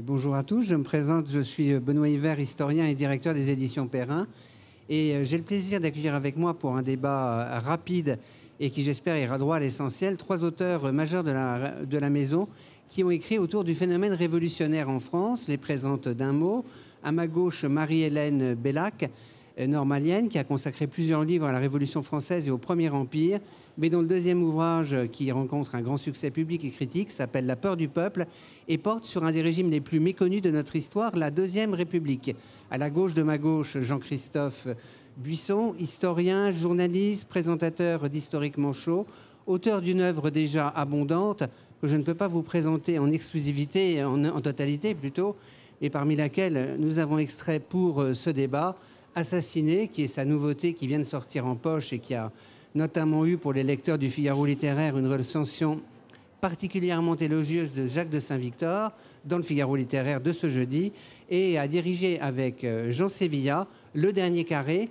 Bonjour à tous, je me présente, je suis Benoît Hiver, historien et directeur des éditions Perrin. Et j'ai le plaisir d'accueillir avec moi pour un débat rapide et qui, j'espère, ira droit à l'essentiel, trois auteurs majeurs de la maison qui ont écrit autour du phénomène révolutionnaire en France. Les présente d'un mot. À ma gauche, Marie-Hélène Bellac, normalienne, qui a consacré plusieurs livres à la Révolution française et au Premier Empire, mais dont le deuxième ouvrage, qui rencontre un grand succès public et critique, s'appelle La peur du peuple et porte sur un des régimes les plus méconnus de notre histoire, la Deuxième République. À la gauche de ma gauche, Jean-Christophe Buisson, historien, journaliste, présentateur d'Historiquement Chaud, auteur d'une œuvre déjà abondante que je ne peux pas vous présenter en exclusivité, en totalité plutôt, et parmi laquelle nous avons extrait pour ce débat Assassiné, qui est sa nouveauté qui vient de sortir en poche et qui a notamment eu pour les lecteurs du Figaro littéraire une recension particulièrement élogieuse de Jacques de Saint-Victor dans le Figaro littéraire de ce jeudi, et a dirigé avec Jean Sévilla Le Dernier Carré,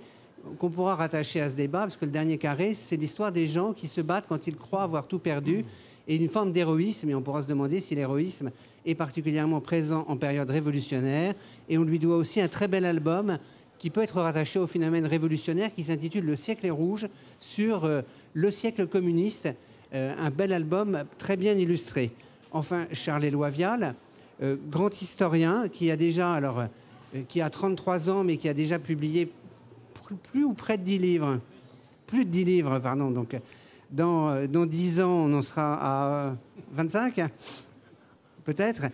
qu'on pourra rattacher à ce débat, parce que Le Dernier Carré, c'est l'histoire des gens qui se battent quand ils croient avoir tout perdu, et une forme d'héroïsme, et on pourra se demander si l'héroïsme est particulièrement présent en période révolutionnaire, et on lui doit aussi un très bel album qui peut être rattaché au phénomène révolutionnaire, qui s'intitule Le siècle est rouge, sur le siècle communiste, un bel album très bien illustré. Enfin, Charles-Éloi Vial, grand historien, qui a déjà, qui a 33 ans, mais qui a déjà publié plus ou près de 10 livres. Plus de 10 livres, pardon. Donc, dans 10 ans, on en sera à 25, peut-être.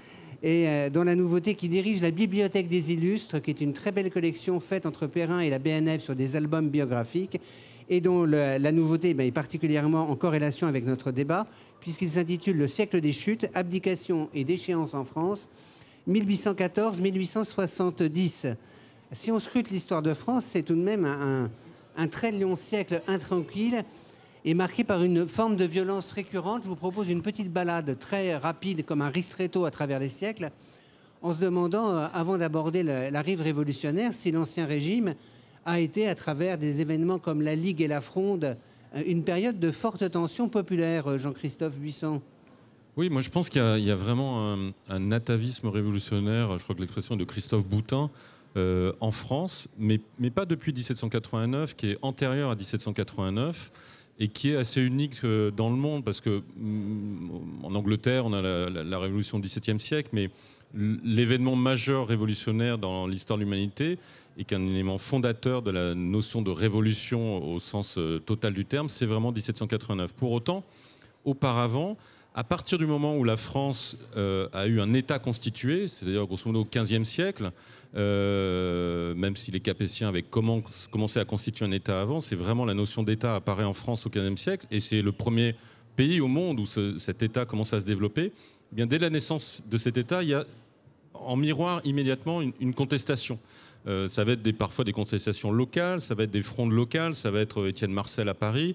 Et dont la nouveauté, qui dirige la Bibliothèque des Illustres, qui est une très belle collection faite entre Perrin et la BNF sur des albums biographiques, et dont la nouveauté est particulièrement en corrélation avec notre débat, puisqu'il s'intitule Le siècle des chutes, abdication et déchéance en France, 1814-1870. Si on scrute l'histoire de France, c'est tout de même un très long siècle intranquille et marqué par une forme de violence récurrente. Je vous propose une petite balade très rapide, comme un ristretto à travers les siècles, en se demandant, avant d'aborder la rive révolutionnaire, si l'Ancien Régime a été, à travers des événements comme la Ligue et la Fronde, une période de forte tension populaire. Jean-Christophe Buisson. Oui, moi je pense qu'il y a vraiment un atavisme révolutionnaire, je crois que l'expression est de Christophe Boutin, en France, mais pas depuis 1789, qui est antérieur à 1789, et qui est assez unique dans le monde, parce que en Angleterre, on a la révolution du XVIIe siècle, mais l'événement majeur révolutionnaire dans l'histoire de l'humanité, et qu'un élément fondateur de la notion de révolution au sens total du terme, c'est vraiment 1789. Pour autant, auparavant, à partir du moment où la France a eu un État constitué, c'est-à-dire grosso modo au XVe siècle, même si les Capétiens avaient commencé à constituer un État avant, c'est vraiment la notion d'État apparaît en France au XVe siècle, et c'est le premier pays au monde où cet État commence à se développer. Eh bien, dès la naissance de cet État, il y a en miroir immédiatement une contestation. Ça va être parfois des contestations locales, ça va être des frondes locales, ça va être Étienne Marcel à Paris.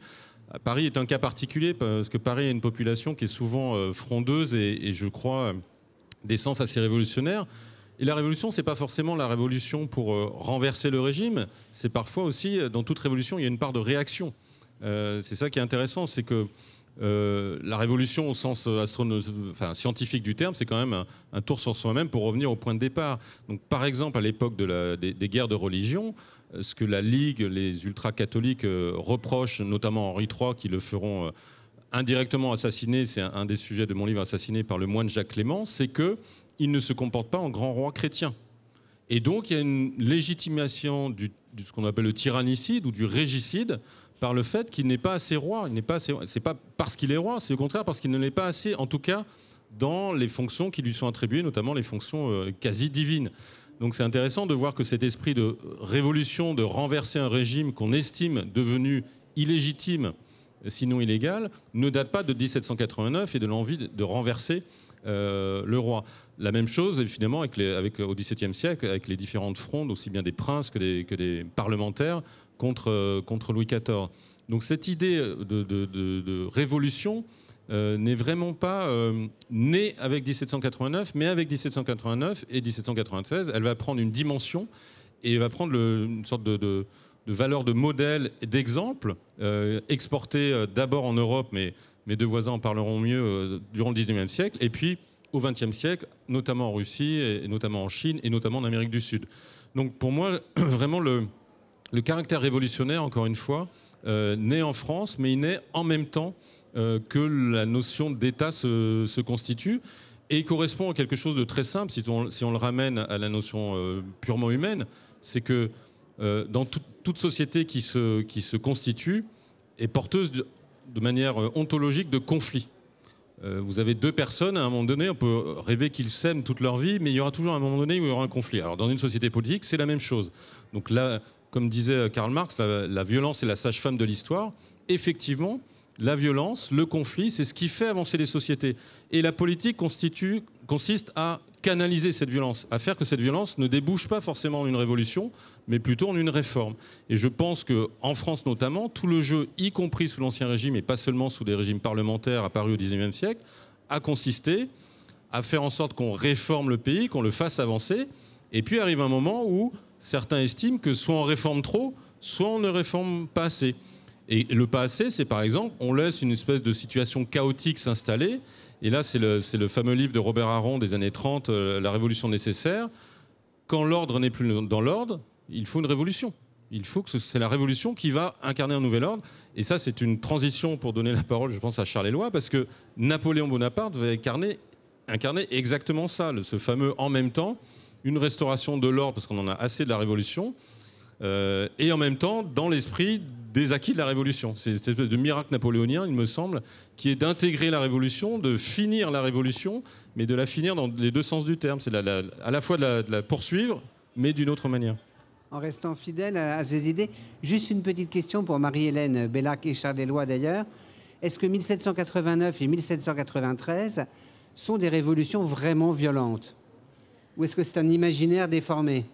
Paris est un cas particulier parce que Paris a une population qui est souvent frondeuse et je crois d'essence assez révolutionnaire. Et la révolution, c'est pas forcément la révolution pour renverser le régime, c'est parfois aussi, dans toute révolution, il y a une part de réaction. C'est ça qui est intéressant, c'est que la révolution au sens scientifique du terme, c'est quand même un tour sur soi-même pour revenir au point de départ. Donc, par exemple, à l'époque des guerres de religion, ce que la Ligue, les ultra-catholiques reprochent, notamment Henri III, qui le feront indirectement assassiner, c'est un des sujets de mon livre, Assassiné par le moine Jacques Clément, c'est qu'il ne se comporte pas en grand roi chrétien. Et donc, il y a une légitimation de ce qu'on appelle le tyrannicide ou du régicide par le fait qu'il n'est pas assez roi. C'est pas parce qu'il est roi, c'est au contraire parce qu'il ne l'est pas assez, en tout cas, dans les fonctions qui lui sont attribuées, notamment les fonctions quasi divines. Donc c'est intéressant de voir que cet esprit de révolution, de renverser un régime qu'on estime devenu illégitime, sinon illégal, ne date pas de 1789 et de l'envie de renverser le roi. La même chose, finalement, au XVIIe siècle, avec les différentes frondes, aussi bien des princes que des parlementaires, contre Louis XIV. Donc cette idée de révolution n'est vraiment pas née avec 1789, mais avec 1789 et 1793, elle va prendre une dimension et elle va prendre une sorte de valeur de modèle et d'exemple, exportée d'abord en Europe, mais mes deux voisins en parleront mieux durant le XIXe siècle, et puis au XXe siècle, notamment en Russie, et notamment en Chine, et notamment en Amérique du Sud. Donc pour moi, vraiment, le caractère révolutionnaire, encore une fois, naît en France, mais il naît en même temps que la notion d'État se constitue. Et il correspond à quelque chose de très simple, si on le ramène à la notion purement humaine, c'est que dans toute société qui se constitue est porteuse de manière ontologique de conflits. Vous avez deux personnes, à un moment donné, on peut rêver qu'ils s'aiment toute leur vie, mais il y aura toujours un moment donné où il y aura un conflit. Alors dans une société politique, c'est la même chose. Donc là, comme disait Karl Marx, la violence est la sage-femme de l'histoire. Effectivement, la violence, le conflit, c'est ce qui fait avancer les sociétés. Et la politique consiste à canaliser cette violence, à faire que cette violence ne débouche pas forcément en une révolution, mais plutôt en une réforme. Et je pense qu'en France notamment, tout le jeu, y compris sous l'Ancien Régime et pas seulement sous les régimes parlementaires apparus au XIXe siècle, a consisté à faire en sorte qu'on réforme le pays, qu'on le fasse avancer. Et puis arrive un moment où certains estiment que soit on réforme trop, soit on ne réforme pas assez. Et le pas assez, c'est par exemple, on laisse une espèce de situation chaotique s'installer. Et là, c'est le fameux livre de Robert Harron des années 30, La Révolution nécessaire. Quand l'ordre n'est plus dans l'ordre, il faut une révolution. Il faut que c'est la révolution qui va incarner un nouvel ordre. Et ça, c'est une transition pour donner la parole, je pense, à Charles Éloi, parce que Napoléon Bonaparte va incarner exactement ça, ce fameux en même temps, une restauration de l'ordre, parce qu'on en a assez de la révolution, et en même temps, dans l'esprit des acquis de la Révolution. C'est cette espèce de miracle napoléonien, il me semble, qui est d'intégrer la Révolution, de finir la Révolution, mais de la finir dans les deux sens du terme. C'est à la fois de la poursuivre, mais d'une autre manière. En restant fidèle à ses idées, juste une petite question pour Marie-Hélène Bellac et Charles Éloi d'ailleurs. Est-ce que 1789 et 1793 sont des révolutions vraiment violentes? Ou est-ce que c'est un imaginaire déformé?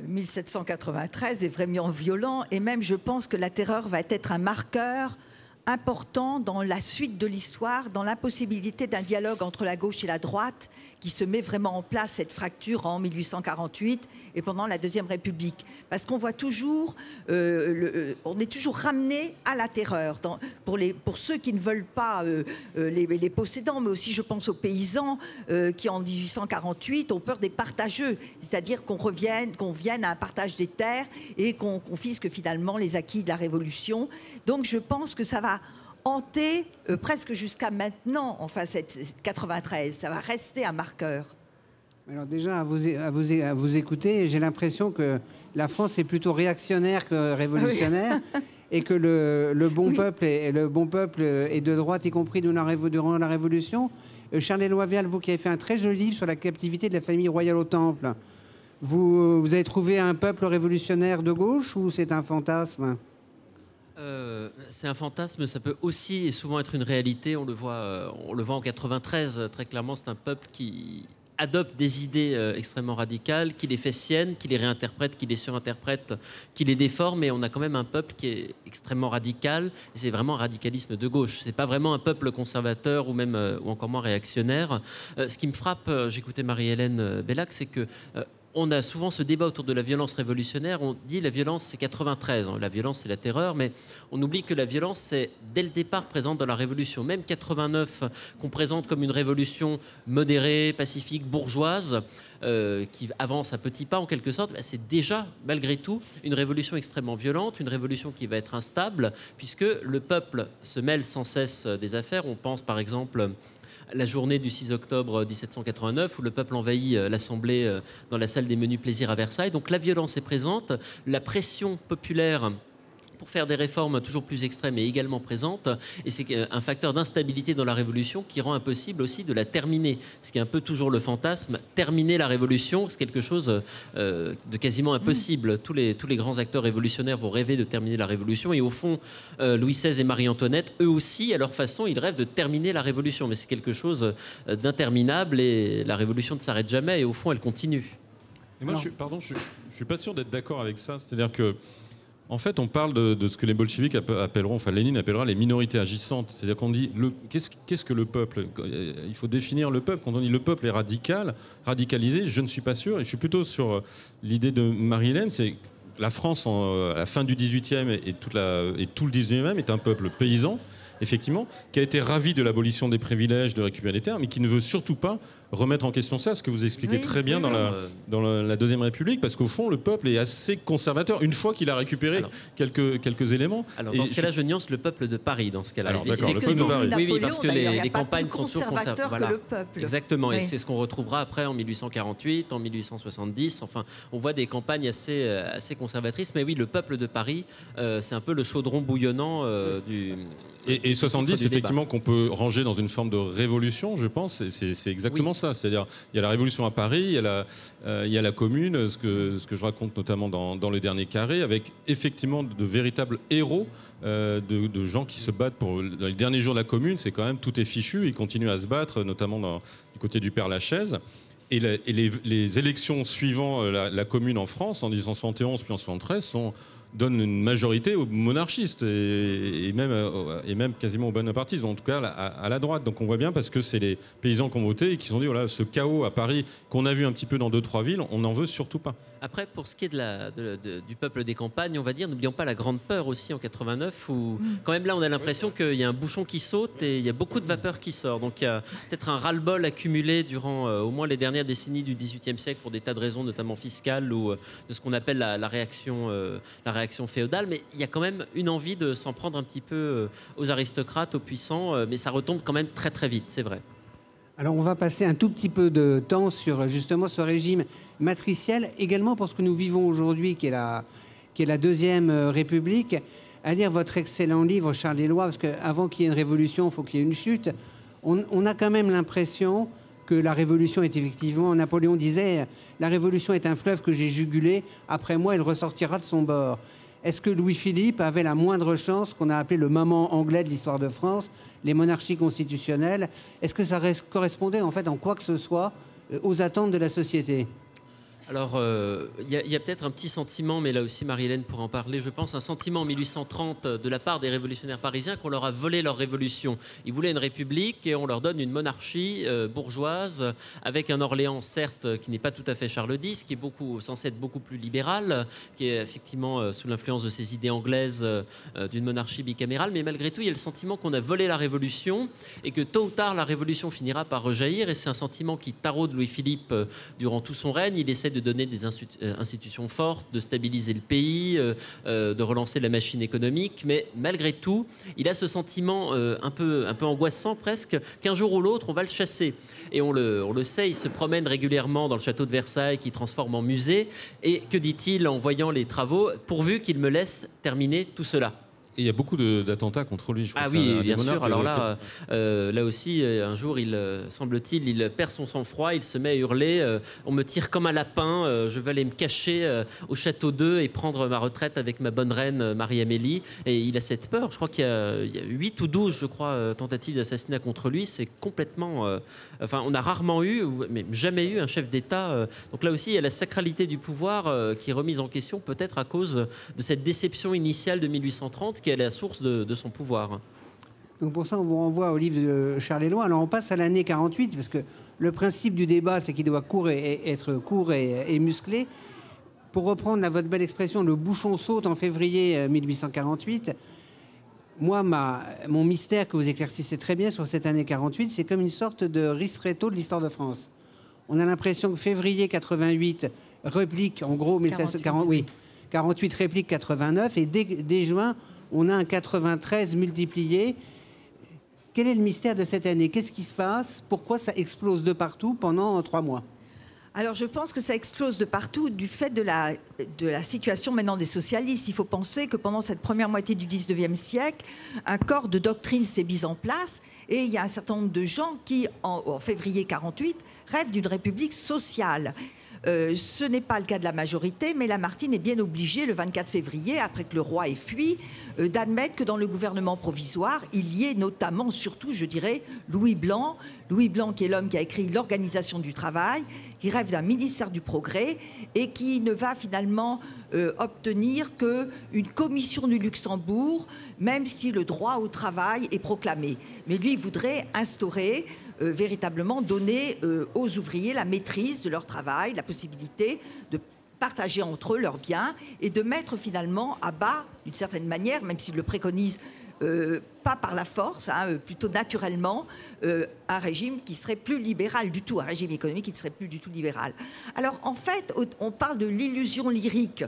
1793 est vraiment violent, et même je pense que la terreur va être un marqueur important dans la suite de l'histoire, dans l'impossibilité d'un dialogue entre la gauche et la droite qui se met vraiment en place, cette fracture en 1848 et pendant la Deuxième République. Parce qu'on voit toujours, on est toujours ramené à la terreur. Pour ceux qui ne veulent pas les possédants, mais aussi je pense aux paysans qui en 1848 ont peur des partageux, c'est-à-dire qu'on vienne à un partage des terres et qu'on confisque finalement les acquis de la Révolution. Donc je pense que ça va hanter presque jusqu'à maintenant, enfin cette 93, ça va rester un marqueur. Alors déjà, à vous écouter, j'ai l'impression que la France est plutôt réactionnaire que révolutionnaire, oui. Et que le bon peuple est de droite, y compris durant la Révolution. Charles Éloi Vial, vous qui avez fait un très joli livre sur la captivité de la famille royale au Temple, vous avez trouvé un peuple révolutionnaire de gauche ou c'est un fantasme? C'est un fantasme, ça peut aussi et souvent être une réalité. On le voit en 93, très clairement, c'est un peuple qui adopte des idées extrêmement radicales, qui les fait siennes, qui les réinterprète, qui les surinterprète, qui les déforme, et on a quand même un peuple qui est extrêmement radical, et c'est vraiment un radicalisme de gauche. C'est pas vraiment un peuple conservateur ou même ou encore moins réactionnaire. Ce qui me frappe, j'écoutais Marie-Hélène Bellac, c'est que on a souvent ce débat autour de la violence révolutionnaire. On dit la violence, c'est 93. La violence, c'est la terreur. Mais on oublie que la violence, c'est dès le départ présente dans la Révolution. Même 89, qu'on présente comme une révolution modérée, pacifique, bourgeoise, qui avance à petits pas en quelque sorte, c'est déjà, malgré tout, une révolution extrêmement violente, une révolution qui va être instable, puisque le peuple se mêle sans cesse des affaires. On pense, par exemple, la journée du 6 octobre 1789 où le peuple envahit l'Assemblée dans la salle des menus plaisirs à Versailles. Donc la violence est présente, la pression populaire pour faire des réformes toujours plus extrêmes est également présente, et c'est un facteur d'instabilité dans la Révolution qui rend impossible aussi de la terminer, ce qui est un peu toujours le fantasme. Terminer la Révolution, c'est quelque chose de quasiment impossible. Tous les grands acteurs révolutionnaires vont rêver de terminer la Révolution, et au fond, Louis XVI et Marie-Antoinette, eux aussi, à leur façon, ils rêvent de terminer la Révolution, mais c'est quelque chose d'interminable, et la Révolution ne s'arrête jamais, et au fond, elle continue. Et moi, je suis pas sûr d'être d'accord avec ça, c'est-à-dire que en fait, on parle de ce que les bolcheviks appelleront, enfin Lénine appellera les minorités agissantes. C'est-à-dire qu'on dit, qu'est-ce que le peuple? Il faut définir le peuple. Quand on dit le peuple est radicalisé, je ne suis pas sûr. Et je suis plutôt sur l'idée de Marie-Hélène, c'est la France, à la fin du XVIIIe et tout le XIXe est un peuple paysan, effectivement, qui a été ravi de l'abolition des privilèges, de récupérer les terres, mais qui ne veut surtout pas remettre en question ça, ce que vous expliquez très bien dans la Deuxième République, parce qu'au fond, le peuple est assez conservateur, une fois qu'il a récupéré quelques éléments. Alors, dans ce cas-là, je nuance le peuple de Paris, dans ce cas-là. Alors, d'accord, le peuple de Paris. Oui, parce que les campagnes sont toujours conservateurs que le peuple. Exactement, et c'est ce qu'on retrouvera après en 1848, en 1870. Enfin, on voit des campagnes assez conservatrices, mais oui, le peuple de Paris, c'est un peu le chaudron bouillonnant du... Et 70, effectivement, qu'on peut ranger dans une forme de révolution, je pense, c'est exactement ça. C'est-à-dire, il y a la révolution à Paris, il y a la commune, ce que je raconte notamment dans le dernier carré, avec effectivement de véritables héros, de gens qui se battent dans les derniers jours de la commune. C'est quand même, tout est fichu, ils continuent à se battre, notamment du côté du Père Lachaise. Et les élections suivant la commune en France, en 1871 puis en 1873, donnent une majorité aux monarchistes et même quasiment aux bonapartistes, en tout cas à la droite. Donc on voit bien, parce que c'est les paysans qui ont voté et qui se sont dit, voilà, ce chaos à Paris qu'on a vu un petit peu dans 2-3 villes, on n'en veut surtout pas. Après, pour ce qui est du peuple des campagnes, on va dire, n'oublions pas la Grande Peur aussi en 89, où quand même là on a l'impression qu'il y a un bouchon qui saute et il y a beaucoup de vapeur qui sort. Donc il y a peut-être un ras-le-bol accumulé durant au moins les dernières décennies du XVIIIe siècle pour des tas de raisons, notamment fiscales ou de ce qu'on appelle la réaction féodale. Mais il y a quand même une envie de s'en prendre un petit peu aux aristocrates, aux puissants, mais ça retombe quand même très très vite, c'est vrai. Alors on va passer un tout petit peu de temps sur justement ce régime matriciel, également pour ce que nous vivons aujourd'hui, qui est la Deuxième République. À lire votre excellent livre, Charles Éloi, parce qu'avant qu'il y ait une révolution, il faut qu'il y ait une chute. On a quand même l'impression que la révolution est effectivement... Napoléon disait, la révolution est un fleuve que j'ai jugulé, après moi, il ressortira de son bord. Est-ce que Louis-Philippe avait la moindre chance, qu'on a appelé le maman anglais de l'histoire de France, les monarchies constitutionnelles? Est-ce que ça correspondait en fait en quoi que ce soit aux attentes de la société? Alors, il y a peut-être un petit sentiment, mais là aussi Marie-Hélène pourra en parler, je pense, un sentiment en 1830 de la part des révolutionnaires parisiens qu'on leur a volé leur révolution. Ils voulaient une république et on leur donne une monarchie bourgeoise avec un Orléans, certes, qui n'est pas tout à fait Charles X, qui est censé être beaucoup plus libéral, qui est effectivement sous l'influence de ces idées anglaises d'une monarchie bicamérale, mais malgré tout, il y a le sentiment qu'on a volé la révolution et que tôt ou tard, la révolution finira par rejaillir, et c'est un sentiment qui taraude Louis-Philippe durant tout son règne. Il essaie de donner des institutions fortes, de stabiliser le pays, de relancer la machine économique, mais malgré tout, il a ce sentiment un peu angoissant presque, qu'un jour ou l'autre, on va le chasser. Et on le sait, il se promène régulièrement dans le château de Versailles, qui transforme en musée, et que dit-il en voyant les travaux? Pourvu qu'il me laisse terminer tout cela. Et il y a beaucoup d'attentats contre lui. Je crois que oui, bien sûr. Alors là aussi, un jour, semble-t-il, il perd son sang-froid, il se met à hurler on me tire comme un lapin, je vais aller me cacher au château d'Eu et prendre ma retraite avec ma bonne reine Marie-Amélie. Et il a cette peur. Je crois qu'il y a 8 ou 12, je crois, tentatives d'assassinat contre lui. C'est complètement... on a rarement eu, mais jamais eu, un chef d'État. Donc là aussi, il y a la sacralité du pouvoir qui est remise en question, peut-être à cause de cette déception initiale de 1830, qui est la source de son pouvoir. Donc pour ça, on vous renvoie au livre de Charles Éloi. Alors on passe à l'année 48, parce que le principe du débat, c'est qu'il doit être court et musclé. Pour reprendre votre belle expression, le bouchon saute en février 1848. Moi, mon mystère que vous éclaircissez très bien sur cette année 48, c'est comme une sorte de ristretto de l'histoire de France. On a l'impression que février 88 réplique, en gros, 48 réplique 89, et dès juin, on a un 93 multiplié. Quel est le mystère de cette année? Qu'est-ce qui se passe? Pourquoi ça explose de partout pendant 3 mois? Alors je pense que ça explose de partout du fait de la situation maintenant des socialistes. Il faut penser que pendant cette première moitié du 19e siècle, un corps de doctrine s'est mis en place, et il y a un certain nombre de gens qui, en février 48, rêvent d'une république sociale. Ce n'est pas le cas de la majorité, mais Lamartine est bien obligé, le 24 février, après que le roi ait fui, d'admettre que dans le gouvernement provisoire, il y ait notamment, surtout, je dirais, Louis Blanc. Louis Blanc, qui est l'homme qui a écrit l'Organisation du travail, qui rêve d'un ministère du progrès et qui ne va finalement obtenir qu'une commission du Luxembourg, même si le droit au travail est proclamé. Mais lui, il voudrait instaurer... véritablement donner aux ouvriers la maîtrise de leur travail, la possibilité de partager entre eux leurs biens et de mettre finalement à bas, d'une certaine manière, même s'il le préconise pas par la force, hein, plutôt naturellement, un régime qui serait plus libéral du tout, un régime économique qui ne serait plus du tout libéral. Alors en fait, on parle de l'illusion lyrique,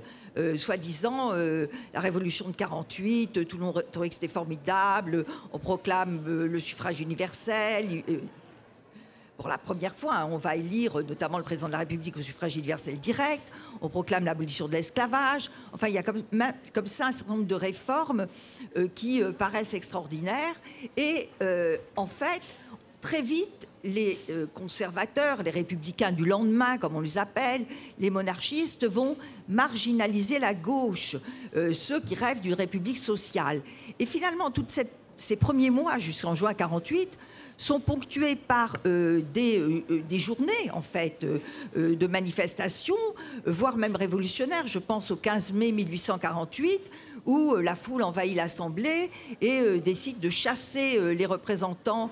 soi-disant la révolution de 48, tout le monde trouvait que c'était formidable, on proclame le suffrage universel. Pour la première fois, hein, on va élire notamment le président de la République au suffrage universel direct, on proclame l'abolition de l'esclavage. Enfin, il y a comme ça un certain nombre de réformes qui paraissent extraordinaires. Et en fait, très vite, les conservateurs, les républicains du lendemain, comme on les appelle, les monarchistes, vont marginaliser la gauche, ceux qui rêvent d'une république sociale. Et finalement, ces premiers mois, jusqu'en juin 48, sont ponctués par des journées, en fait, de manifestations, voire même révolutionnaires. Je pense au 15 mai 1848, où la foule envahit l'Assemblée et décide de chasser les représentants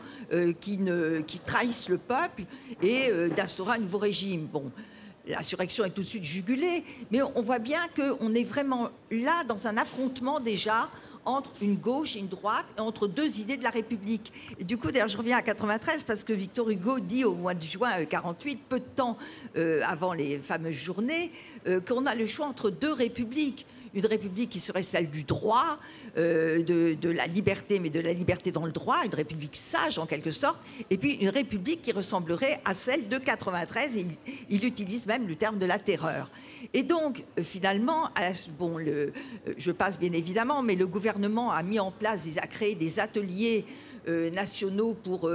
qui trahissent le peuple et d'instaurer un nouveau régime. Bon, l'insurrection est tout de suite jugulée, mais on voit bien qu'on est vraiment là dans un affrontement déjà entre une gauche et une droite, et entre deux idées de la République. Et du coup, d'ailleurs, je reviens à 93, parce que Victor Hugo dit au mois de juin 48, peu de temps avant les fameuses journées, qu'on a le choix entre deux républiques. Une république qui serait celle du droit, de la liberté, mais de la liberté dans le droit, une république sage en quelque sorte, et puis une république qui ressemblerait à celle de 93, et il utilise même le terme de la terreur. Et donc, finalement, bon, je passe bien évidemment, mais le gouvernement a mis en place, a créé des ateliers nationaux pour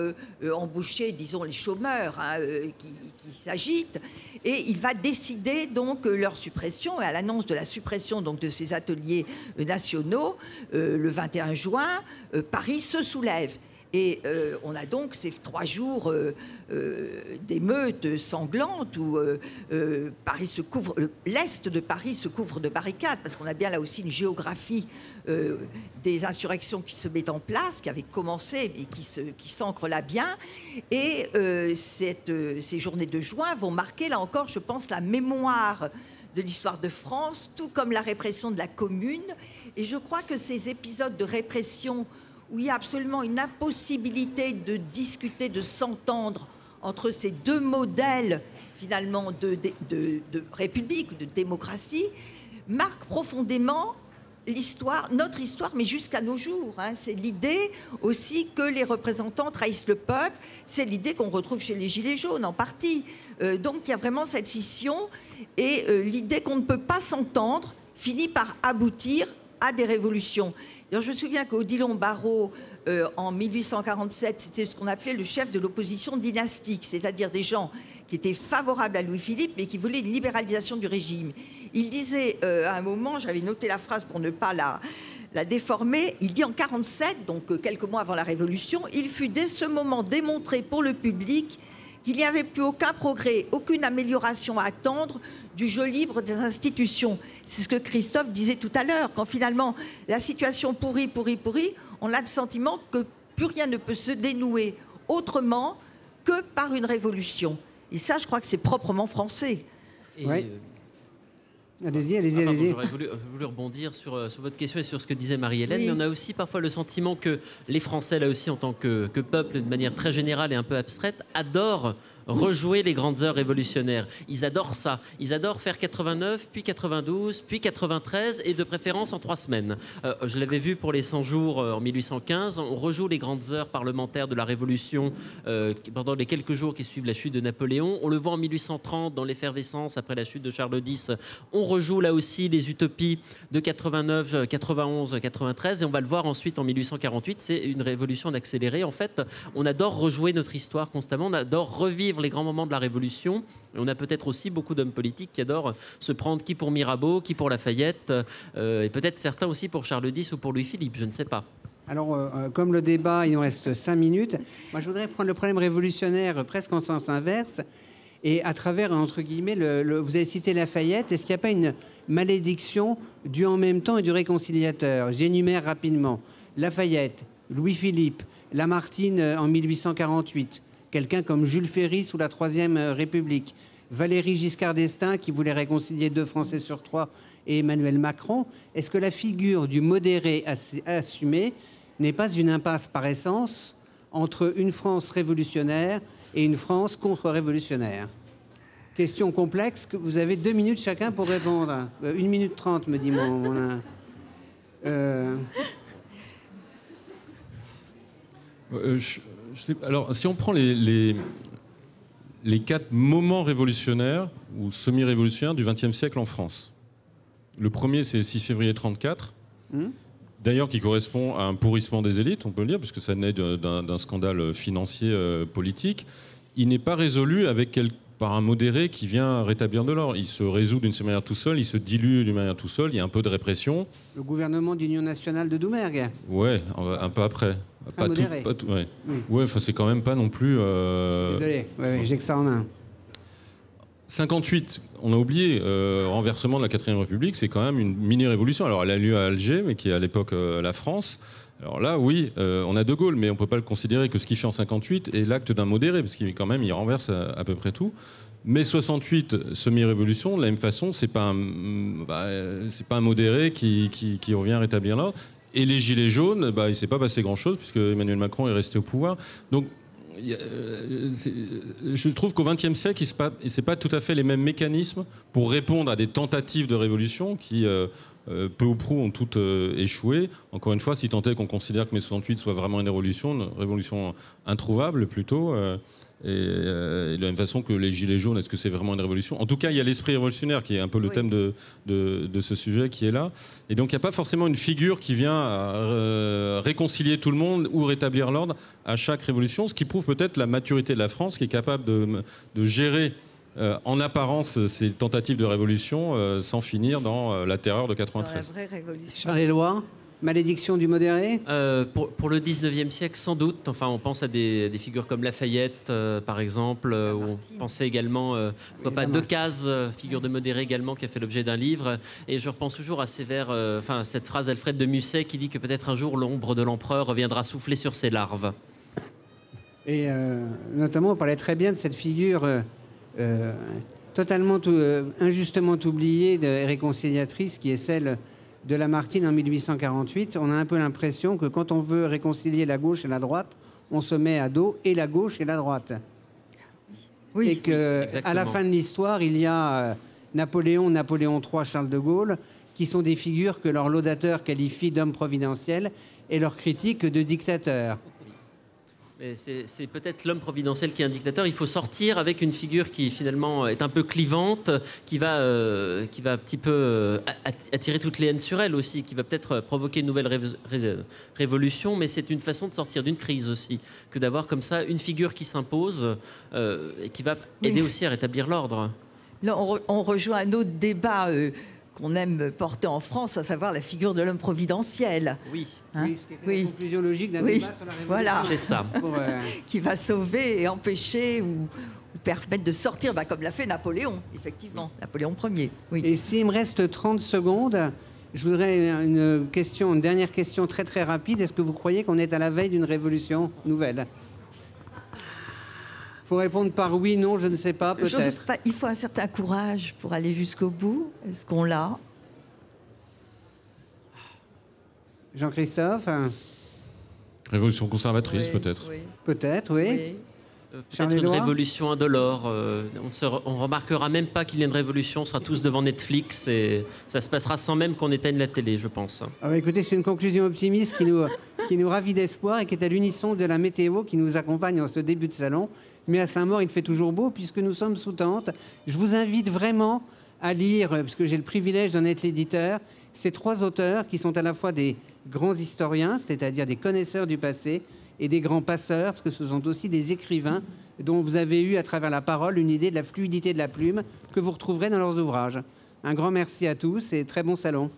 embaucher, disons, les chômeurs hein, qui s'agitent. Et il va décider donc leur suppression. Et à l'annonce de la suppression donc, de ces ateliers nationaux, le 21 juin, Paris se soulève. Et on a donc ces 3 jours d'émeutes sanglantes où l'est de Paris se couvre de barricades, parce qu'on a bien là aussi une géographie des insurrections qui se mettent en place, qui avaient commencé et qui s'ancrent là bien. Et ces journées de juin vont marquer, là encore, je pense, la mémoire de l'histoire de France, tout comme la répression de la Commune. Et je crois que ces épisodes de répression où il y a absolument une impossibilité de discuter, de s'entendre entre ces deux modèles, finalement, de république, de démocratie, marque profondément l'histoire, notre histoire, mais jusqu'à nos jours. Hein. C'est l'idée aussi que les représentants trahissent le peuple, c'est l'idée qu'on retrouve chez les Gilets jaunes, en partie. Donc, il y a vraiment cette scission, et l'idée qu'on ne peut pas s'entendre finit par aboutir à des révolutions. Alors, je me souviens qu'Odilon Barrot, en 1847, c'était ce qu'on appelait le chef de l'opposition dynastique, c'est-à-dire des gens qui étaient favorables à Louis-Philippe, mais qui voulaient une libéralisation du régime. Il disait, à un moment, j'avais noté la phrase pour ne pas la déformer, il dit en 47, donc quelques mois avant la Révolution, il fut dès ce moment démontré pour le public qu'il n'y avait plus aucun progrès, aucune amélioration à attendre du jeu libre des institutions. C'est ce que Christophe disait tout à l'heure, quand finalement la situation pourrit, on a le sentiment que plus rien ne peut se dénouer autrement que par une révolution. Et ça, je crois que c'est proprement français. Oui. Allez-y. J'aurais voulu rebondir sur votre question et sur ce que disait Marie-Hélène, oui. Mais on a aussi parfois le sentiment que les Français, là aussi, en tant que peuple, de manière très générale et un peu abstraite, adorent rejouer les grandes heures révolutionnaires. Ils adorent ça. Ils adorent faire 89, puis 92, puis 93, et de préférence en 3 semaines. Je l'avais vu pour les 100 jours en 1815. On rejoue les grandes heures parlementaires de la Révolution pendant les quelques jours qui suivent la chute de Napoléon. On le voit en 1830 dans l'effervescence après la chute de Charles X. On rejoue là aussi les utopies de 89, 91, 93, et on va le voir ensuite en 1848. C'est une révolution d'accéléré. En fait, on adore rejouer notre histoire constamment. On adore revivre les grands moments de la Révolution. Et on a peut-être aussi beaucoup d'hommes politiques qui adorent se prendre qui pour Mirabeau, qui pour Lafayette, et peut-être certains aussi pour Charles X ou pour Louis-Philippe, je ne sais pas. Alors, comme le débat, il nous reste 5 minutes, moi je voudrais prendre le problème révolutionnaire presque en sens inverse, et à travers, entre guillemets, vous avez cité Lafayette, est-ce qu'il n'y a pas une malédiction du en même temps et du réconciliateur? J'énumère rapidement. Lafayette, Louis-Philippe, Lamartine en 1848, quelqu'un comme Jules Ferry sous la Troisième République, Valéry Giscard d'Estaing qui voulait réconcilier 2 Français sur 3 et Emmanuel Macron. Est-ce que la figure du modéré assumé n'est pas une impasse par essence entre une France révolutionnaire et une France contre-révolutionnaire? Question complexe, que vous avez 2 minutes chacun pour répondre. 1 minute 30, me dit mon alors, si on prend les 4 moments révolutionnaires ou semi-révolutionnaires du XXe siècle en France. Le premier, c'est le 6 février 1934. D'ailleurs, qui correspond à un pourrissement des élites, on peut le dire, puisque ça naît d'un scandale financier politique. Il n'est pas résolu par un modéré qui vient rétablir de l'ordre. Il se résout d'une certaine manière tout seul, il se dilue d'une manière tout seul, il y a un peu de répression. Le gouvernement d'union nationale de Doumergue. Ouais, un peu après. Pas modéré. Ouais, ouais, c'est quand même pas non plus... Désolé, j'ai que ça en main. 58, on a oublié, renversement de la 4ème République, c'est quand même une mini-révolution. Alors elle a lieu à Alger, mais qui est à l'époque la France. Alors là, oui, on a De Gaulle, mais on ne peut pas le considérer que ce qu'il fait en 58 est l'acte d'un modéré, parce qu'il quand même, il renverse à peu près tout. Mais 68, semi-révolution, de la même façon, c'est pas un modéré qui revient rétablir l'ordre. Et les Gilets jaunes, il ne s'est pas passé grand-chose, puisque Emmanuel Macron est resté au pouvoir. Donc, je trouve qu'au XXe siècle, ce n'est pas tout à fait les mêmes mécanismes pour répondre à des tentatives de révolution qui, peu ou prou, ont toutes échoué. Encore une fois, si tant est qu'on considère que mai 68 soit vraiment une révolution introuvable plutôt, et de la même façon que les Gilets jaunes, est-ce que c'est vraiment une révolution? En tout cas, il y a l'esprit révolutionnaire qui est un peu le thème de ce sujet qui est là. Et donc, il n'y a pas forcément une figure qui vient réconcilier tout le monde ou rétablir l'ordre à chaque révolution, ce qui prouve peut-être la maturité de la France qui est capable de gérer en apparence ces tentatives de révolution sans finir dans la terreur de 93. Dans la vraie révolution. Charles-Éloi, malédiction du modéré? Pour le 19e siècle, sans doute. Enfin, on pense à des figures comme Lafayette, par exemple. On pensait également, pourquoi pas, Decazes, figure de modéré également, qui a fait l'objet d'un livre. Et je repense toujours à cette phrase d'Alfred de Musset qui dit que peut-être un jour l'ombre de l'empereur reviendra souffler sur ses larves. Et notamment, on parlait très bien de cette figure totalement injustement oubliée et réconciliatrice qui est celle de Lamartine en 1848. On a un peu l'impression que quand on veut réconcilier la gauche et la droite, on se met à dos et la gauche et la droite. Oui, et qu'à la fin de l'histoire, il y a Napoléon III, Charles de Gaulle, qui sont des figures que leurs laudateurs qualifient d'hommes providentiels et leurs critiques de dictateurs. C'est peut-être l'homme providentiel qui est un dictateur. Il faut sortir avec une figure qui finalement est un peu clivante, qui va un petit peu attirer toutes les haines sur elle aussi, qui va peut-être provoquer une nouvelle révolution, mais c'est une façon de sortir d'une crise aussi, que d'avoir comme ça une figure qui s'impose et qui va aider aussi à rétablir l'ordre. Là, on rejoint un autre débat qu'on aime porter en France, à savoir la figure de l'homme providentiel. Oui. Hein? Oui, ce qui était la conclusion logique d'un débat sur la révolution. Voilà. C'est ça. Qui va sauver et empêcher ou permettre de sortir, comme l'a fait Napoléon, effectivement. Napoléon Ier. Oui. Et s'il me reste 30 secondes, je voudrais une dernière question très très rapide. Est-ce que vous croyez qu'on est à la veille d'une révolution nouvelle? Il faut répondre par oui, non, je ne sais pas, peut-être. Il faut un certain courage pour aller jusqu'au bout. Est-ce qu'on l'a? Jean-Christophe? Révolution conservatrice, oui, peut-être. Oui. Peut-être, oui. Peut-être une révolution indolore. On remarquera même pas qu'il y a une révolution. On sera tous devant Netflix et ça se passera sans même qu'on éteigne la télé, je pense. Écoutez, c'est une conclusion optimiste qui nous ravit d'espoir et qui est à l'unisson de la météo qui nous accompagne en ce début de salon. Mais à Saint-Maur, il fait toujours beau puisque nous sommes sous tente. Je vous invite vraiment à lire, parce que j'ai le privilège d'en être l'éditeur, ces 3 auteurs qui sont à la fois des grands historiens, c'est-à-dire des connaisseurs du passé, et des grands passeurs, parce que ce sont aussi des écrivains dont vous avez eu, à travers la parole, une idée de la fluidité de la plume que vous retrouverez dans leurs ouvrages. Un grand merci à tous et très bon salon.